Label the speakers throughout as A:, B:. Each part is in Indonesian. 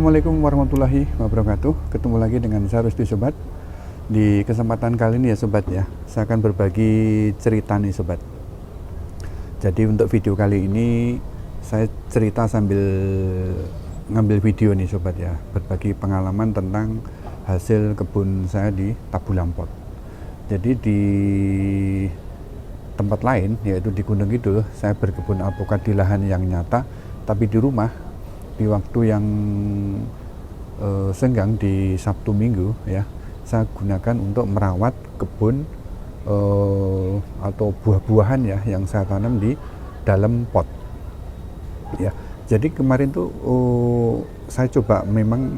A: Assalamualaikum warahmatullahi wabarakatuh. Ketemu lagi dengan saya Rusdi Sobat. Di kesempatan kali ini ya Sobat ya, saya akan berbagi cerita nih Sobat. Jadi untuk video kali ini saya cerita sambil ngambil video nih Sobat ya, berbagi pengalaman tentang hasil kebun saya di Tabu-Lampot. Jadi di tempat lain, yaitu di Gunung Kidul, saya berkebun alpukat di lahan yang nyata, tapi di rumah di waktu yang senggang di Sabtu Minggu ya, saya gunakan untuk merawat kebun atau buah-buahan ya yang saya tanam di dalam pot ya. Jadi kemarin tuh saya coba memang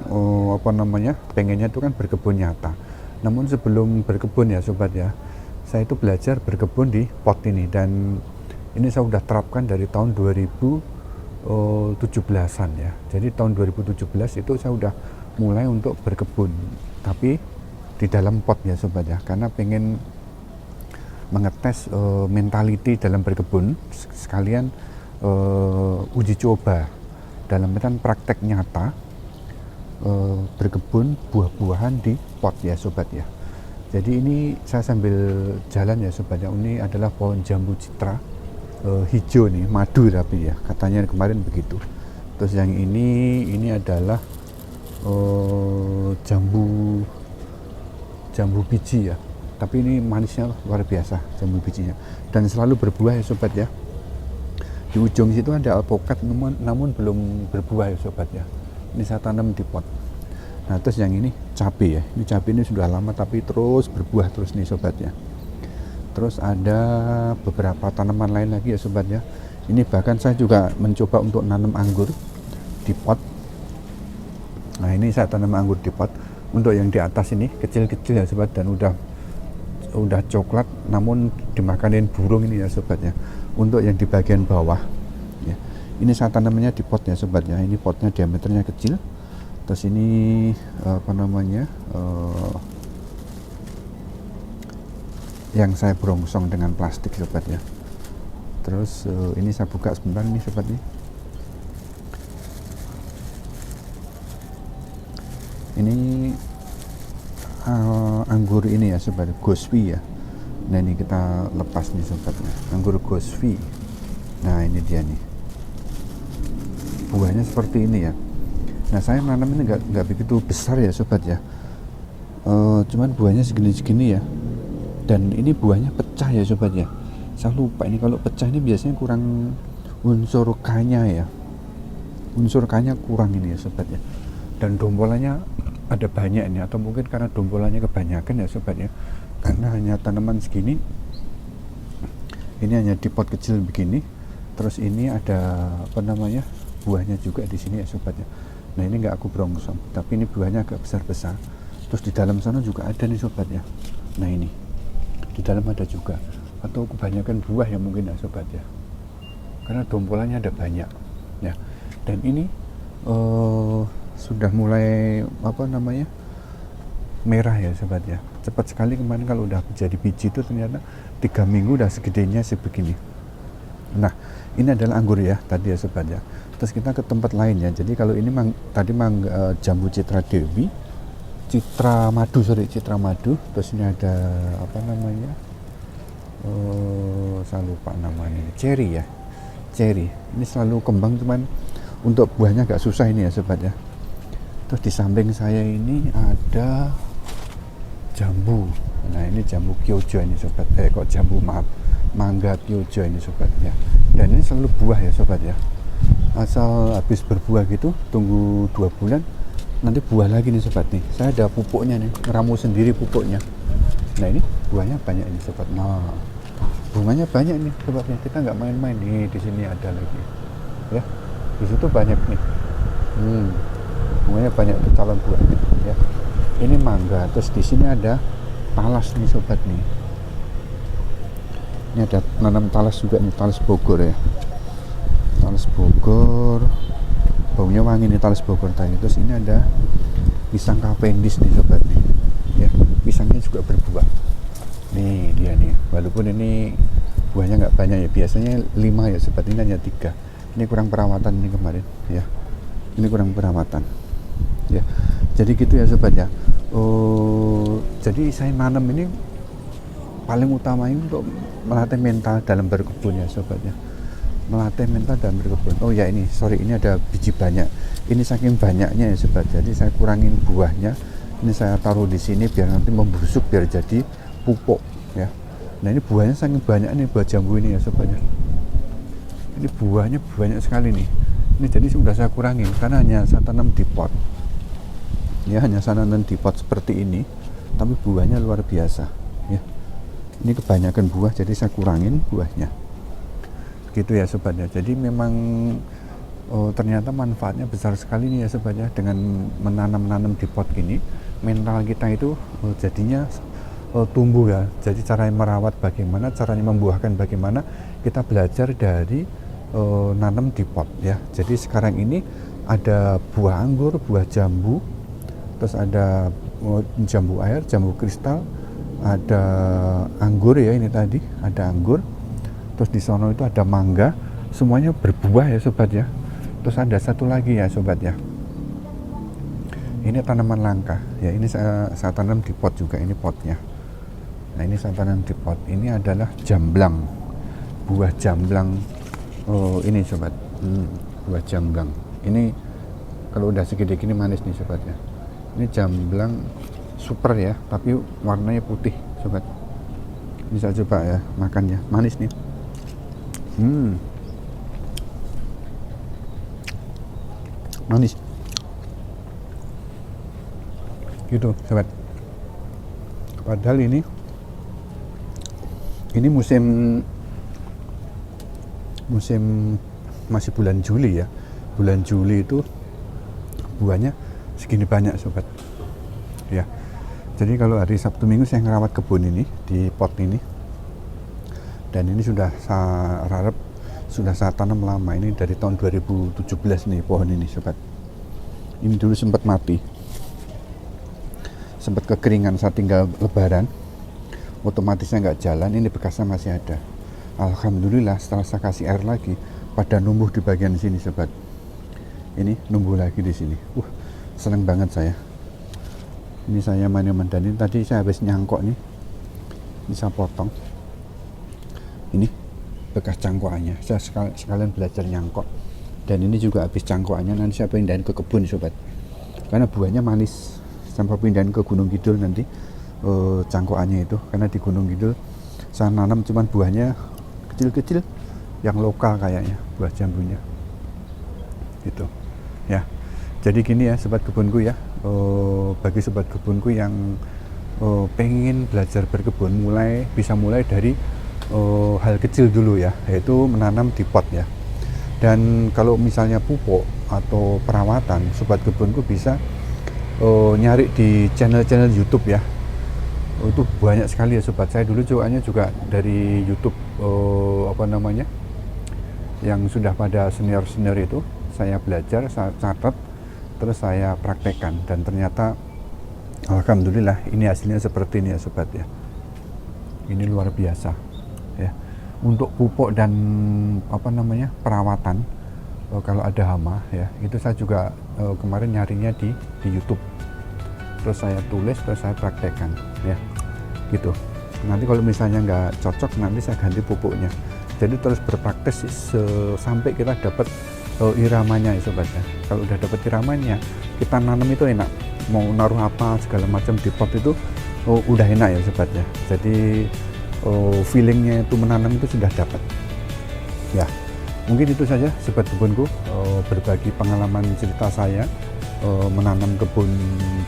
A: pengennya itu kan berkebun nyata. Namun sebelum berkebun ya Sobat ya, saya itu belajar berkebun di pot ini, dan ini saya sudah terapkan dari tahun 2017-an ya. Jadi tahun 2017 itu saya udah mulai untuk berkebun, tapi di dalam pot ya Sobat ya, karena pengen mengetes mentality dalam berkebun, sekalian uji coba dalam medan praktek nyata berkebun buah-buahan di pot ya Sobat ya. Jadi ini saya sambil jalan ya Sobat ya, ini adalah pohon jambu citra hijau nih, madu tapi ya katanya kemarin begitu. Terus yang ini adalah jambu biji ya, tapi ini manisnya luar biasa jambu bijinya, dan selalu berbuah ya Sobat ya. Di ujung situ ada alpukat namun belum berbuah ya Sobat ya, ini saya tanam di pot. Nah terus yang ini cabai ya, ini cabai ini sudah lama tapi terus berbuah terus nih Sobat ya. Terus ada beberapa tanaman lain lagi ya Sobat ya. Ini bahkan saya juga mencoba untuk nanam anggur di pot. Nah ini saya tanam anggur di pot. Untuk yang di atas ini kecil-kecil ya Sobat, dan udah coklat namun dimakanin burung ini ya Sobat ya. Untuk yang di bagian bawah ya, ini saya tanamnya di pot ya Sobat ya. Ini potnya diameternya kecil. Terus ini yang saya berongsong dengan plastik Sobat ya. Terus ini saya buka sebentar nih Sobat nih. Ini anggur ini ya Sobat, Goswi ya. Nah ini kita lepas nih Sobat ya, anggur Goswi. Nah ini dia nih, buahnya seperti ini ya. Nah saya nanam ini nggak begitu besar ya Sobat ya, cuman buahnya segini-segini ya. Dan ini buahnya pecah ya Sobat ya. Saya lupa ini kalau pecah ini biasanya kurang unsur K-nya ya. Unsur K-nya kurang ini ya Sobat ya. Dan dombolannya ada banyak ini, atau mungkin karena dombolannya kebanyakan ya Sobat ya. Karena hanya tanaman segini. Ini hanya di pot kecil begini. Terus ini ada buahnya juga di sini ya Sobat ya. Nah ini nggak aku berongsong, tapi ini buahnya agak besar-besar. Terus di dalam sana juga ada nih Sobat ya. Nah ini di dalam ada juga, atau kebanyakan buah ya mungkin ya Sobat ya, karena dombolannya ada banyak ya. Dan ini sudah mulai merah ya Sobat ya. Cepat sekali kemarin, kalau udah jadi biji itu ternyata 3 minggu udah segedenya sebegini. Nah ini adalah anggur ya tadi ya Sobat ya. Terus kita ke tempat lain ya. Jadi kalau ini jambu citra dewi, citra madu. Terus ini ada saya lupa namanya, cherry ya, cherry. Ini selalu kembang, cuman untuk buahnya agak susah ini ya Sobat ya. Terus di samping saya ini ada jambu. Nah ini jambu kyojo ini Sobat, mangga kyojo ini Sobat ya. Dan ini selalu buah ya Sobat ya. Asal habis berbuah gitu, tunggu 2 bulan nanti buah lagi nih Sobat nih. Saya ada pupuknya nih, ngeramu sendiri pupuknya. Nah ini buahnya banyak ini Sobat. Nah bunganya banyak nih Sobatnya, kita nggak main-main nih. Di sini ada lagi ya, di situ banyak nih. Bunganya banyak tuh, calon buah ya. Ini mangga. Terus di sini ada talas nih Sobat nih. Ini ada nanam talas juga nih, talas Bogor ya. Talas Bogor, baunya wangi nih talas Bogor tadi. Terus ini ada pisang Cavendish nih Sobat nih ya, pisangnya juga berbuah nih dia nih, walaupun ini buahnya nggak banyak ya, biasanya 5 ya Sobat, ini hanya 3. Ini kurang perawatan ini kemarin ya, ini kurang perawatan. ya. Jadi gitu ya sobat ya. Jadi saya nanam ini paling utama ini untuk melatih mental dalam berkebun ya sobat ya, melatih mental dalam berkebun. Oh ya, ini sorry, ini ada biji banyak, ini saking banyaknya ya sobat, jadi saya kurangin buahnya, ini saya taruh di sini biar nanti membusuk, biar jadi pupuk ya. Nah ini buahnya saking banyak nih, buah jambu ini ya sobat ya, ini buahnya banyak sekali nih. Ini jadi sudah saya kurangin karena hanya saya tanam di pot ya, hanya saya tanam di pot seperti ini, tapi buahnya luar biasa ya. Ini kebanyakan buah, jadi saya kurangin buahnya gitu ya sobat ya. Jadi memang ternyata manfaatnya besar sekali nih ya sobat ya, dengan menanam di pot ini mental kita itu jadinya tumbuh ya. Jadi cara merawat bagaimana, caranya membuahkan bagaimana, kita belajar dari nanam di pot ya. Jadi sekarang ini ada buah anggur, buah jambu, terus ada jambu air, jambu kristal, ada anggur ya, ini tadi ada anggur, terus di sono itu ada mangga, semuanya berbuah ya sobat ya. Terus ada satu lagi ya sobat ya, ini tanaman langka ya, ini saya tanam di pot juga, ini potnya. Nah ini saya tanam di pot, ini adalah jamblang, buah jamblang. Ini sobat, buah jamblang ini kalau udah segede gini manis nih sobat ya. Ini jamblang super ya, tapi warnanya putih sobat, bisa coba ya makannya, manis nih. Manis gitu sobat. Padahal ini musim masih bulan Juli ya. Bulan Juli itu buahnya segini banyak sobat ya. Jadi kalau hari Sabtu Minggu saya ngerawat kebun ini di pot ini, dan ini sudah saya harap sudah saya tanam lama, ini dari tahun 2017 nih pohon ini sobat. Ini dulu sempat mati, sempat kekeringan saat tinggal lebaran, otomatisnya nggak jalan. Ini bekasnya masih ada. Alhamdulillah setelah saya kasih air lagi, pada numbuh di bagian sini sobat. Ini numbuh lagi di sini. Seneng banget saya. Ini saya dan ini tadi saya habis nyangkok nih, ini saya potong. Ini bekas cangkokannya, saya sekalian belajar nyangkok. Dan ini juga habis cangkokannya, nanti saya pindahin ke kebun sobat, karena buahnya manis. Sampai pindahin ke Gunung Kidul nanti cangkokannya itu, karena di Gunung Kidul saya nanam cuman buahnya kecil-kecil, yang lokal kayaknya buah jambunya gitu ya. Jadi gini ya sobat kebunku ya, bagi sobat kebunku yang pengen belajar berkebun, bisa mulai dari hal kecil dulu ya, yaitu menanam di pot ya. Dan kalau misalnya pupuk atau perawatan, sobat kebunku bisa nyari di channel-channel YouTube ya. Itu banyak sekali ya sobat. Saya dulu cobaannya juga dari YouTube, yang sudah pada senior itu, saya belajar, saya catat, terus saya praktekkan, dan ternyata alhamdulillah ini hasilnya seperti ini ya sobat ya. Ini luar biasa ya. Untuk pupuk dan perawatan, kalau ada hama ya, itu saya juga kemarin nyarinya di YouTube, terus saya tulis, terus saya praktekkan ya gitu. Nanti kalau misalnya nggak cocok, nanti saya ganti pupuknya. Jadi terus berpraktek sampai kita dapat iramanya ya sobat ya. Kalau udah dapat iramanya, kita nanam itu enak, mau naruh apa segala macam di pot itu udah enak ya sobat ya. Jadi feelingnya itu menanam itu sudah dapat ya. Mungkin itu saja sobat kebunku, berbagi pengalaman cerita saya menanam kebun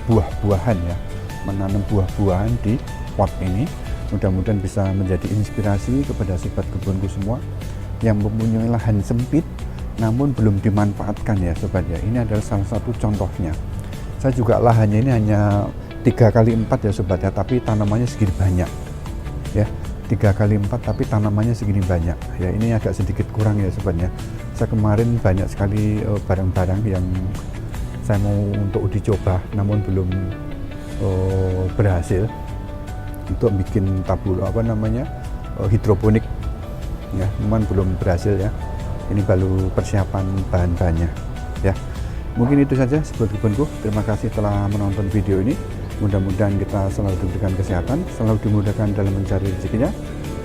A: buah-buahan ya, menanam buah-buahan di pot ini. Mudah-mudahan bisa menjadi inspirasi kepada sobat kebunku semua yang mempunyai lahan sempit namun belum dimanfaatkan ya sobat ya. Ini adalah salah satu contohnya. Saya juga lahannya ini hanya 3x4 ya sobat ya, tapi tanamannya segini banyak ya. 3x4 tapi tanamannya segini banyak ya. Ini agak sedikit kurang ya sobat ya. Saya kemarin banyak sekali barang-barang yang saya mau untuk uji coba namun belum berhasil untuk bikin hidroponik ya, cuman belum berhasil ya. Ini baru persiapan bahan-bahannya ya. Mungkin itu saja sobat-kebunku. Terima kasih telah menonton video ini. Mudah-mudahan kita selalu diberikan kesehatan, selalu dimudahkan dalam mencari rezekinya,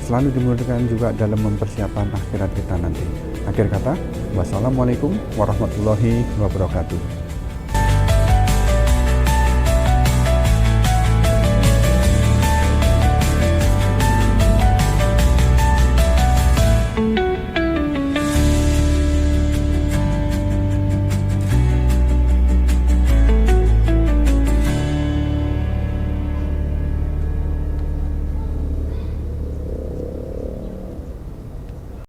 A: selalu dimudahkan juga dalam mempersiapkan akhirat kita nanti. Akhir kata, wassalamualaikum warahmatullahi wabarakatuh.